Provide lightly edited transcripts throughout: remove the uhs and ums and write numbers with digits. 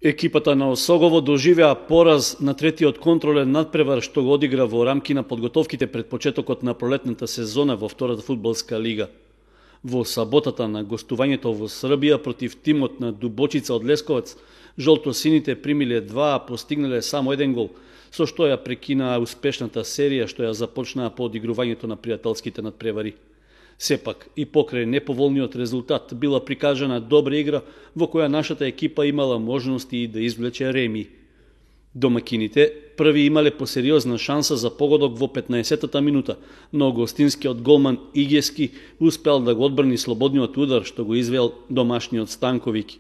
Екипата на Осогово доживеа пораз на третиот контролен надпревар што го одигра во рамки на подготовките пред почетокот на пролетната сезона во втората фудбалска лига. Во саботата на гостувањето во Србија против тимот на Дубочица од Лесковац, жолтосините примиле 2, а постигнале само 1 гол, со што ја прекинаа успешната серија што ја започнаа по одигрувањето на пријателските надпревари. Сепак, и покрај неповолниот резултат била прикажана добра игра во која нашата екипа имала можности и да извлече реми. Домакините први имале посериозна шанса за погодок во 15-та минута, но гостинскиот голман Игески успел да го одбрани слободниот удар што го извел домашниот Станковик.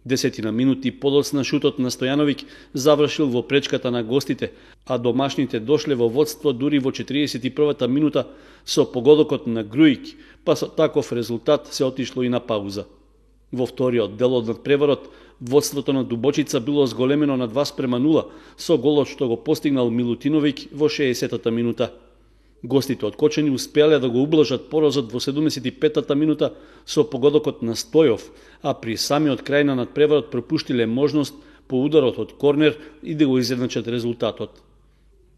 10 минути подоцна шутот на Стојановиќ завршил во пречката на гостите, а домашните дошле во водство дури во 41-та минута со погодокот на Груиќ, па со таков резултат се отишло и на пауза. Во вториот дел од надпреварот, водството на Дубочица било зголемено на 2:0 со голот што го постигнал Милутиновиќ во 60-та минута. Гостите од Кочани успеале да го ублажат поразот во 75-та минута со погодокот на Стојов, а при самиот крај на надпреварот пропуштиле можност по ударот од корнер и да го изедначат резултатот.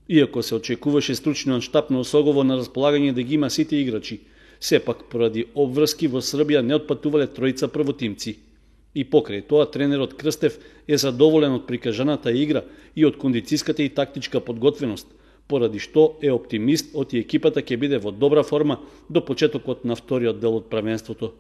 Иако се очекуваше стручниот штаб на Осогово на располагање да ги има сите играчи, сепак поради обврски во Србија не отпатувале тројца првотимци. И покрај тоа тренерот Крстев е задоволен од прикажаната игра и од кондицијската и тактичка подготвеност, поради што е оптимист од екипата ќе биде во добра форма до почетокот на вториот дел од првенството.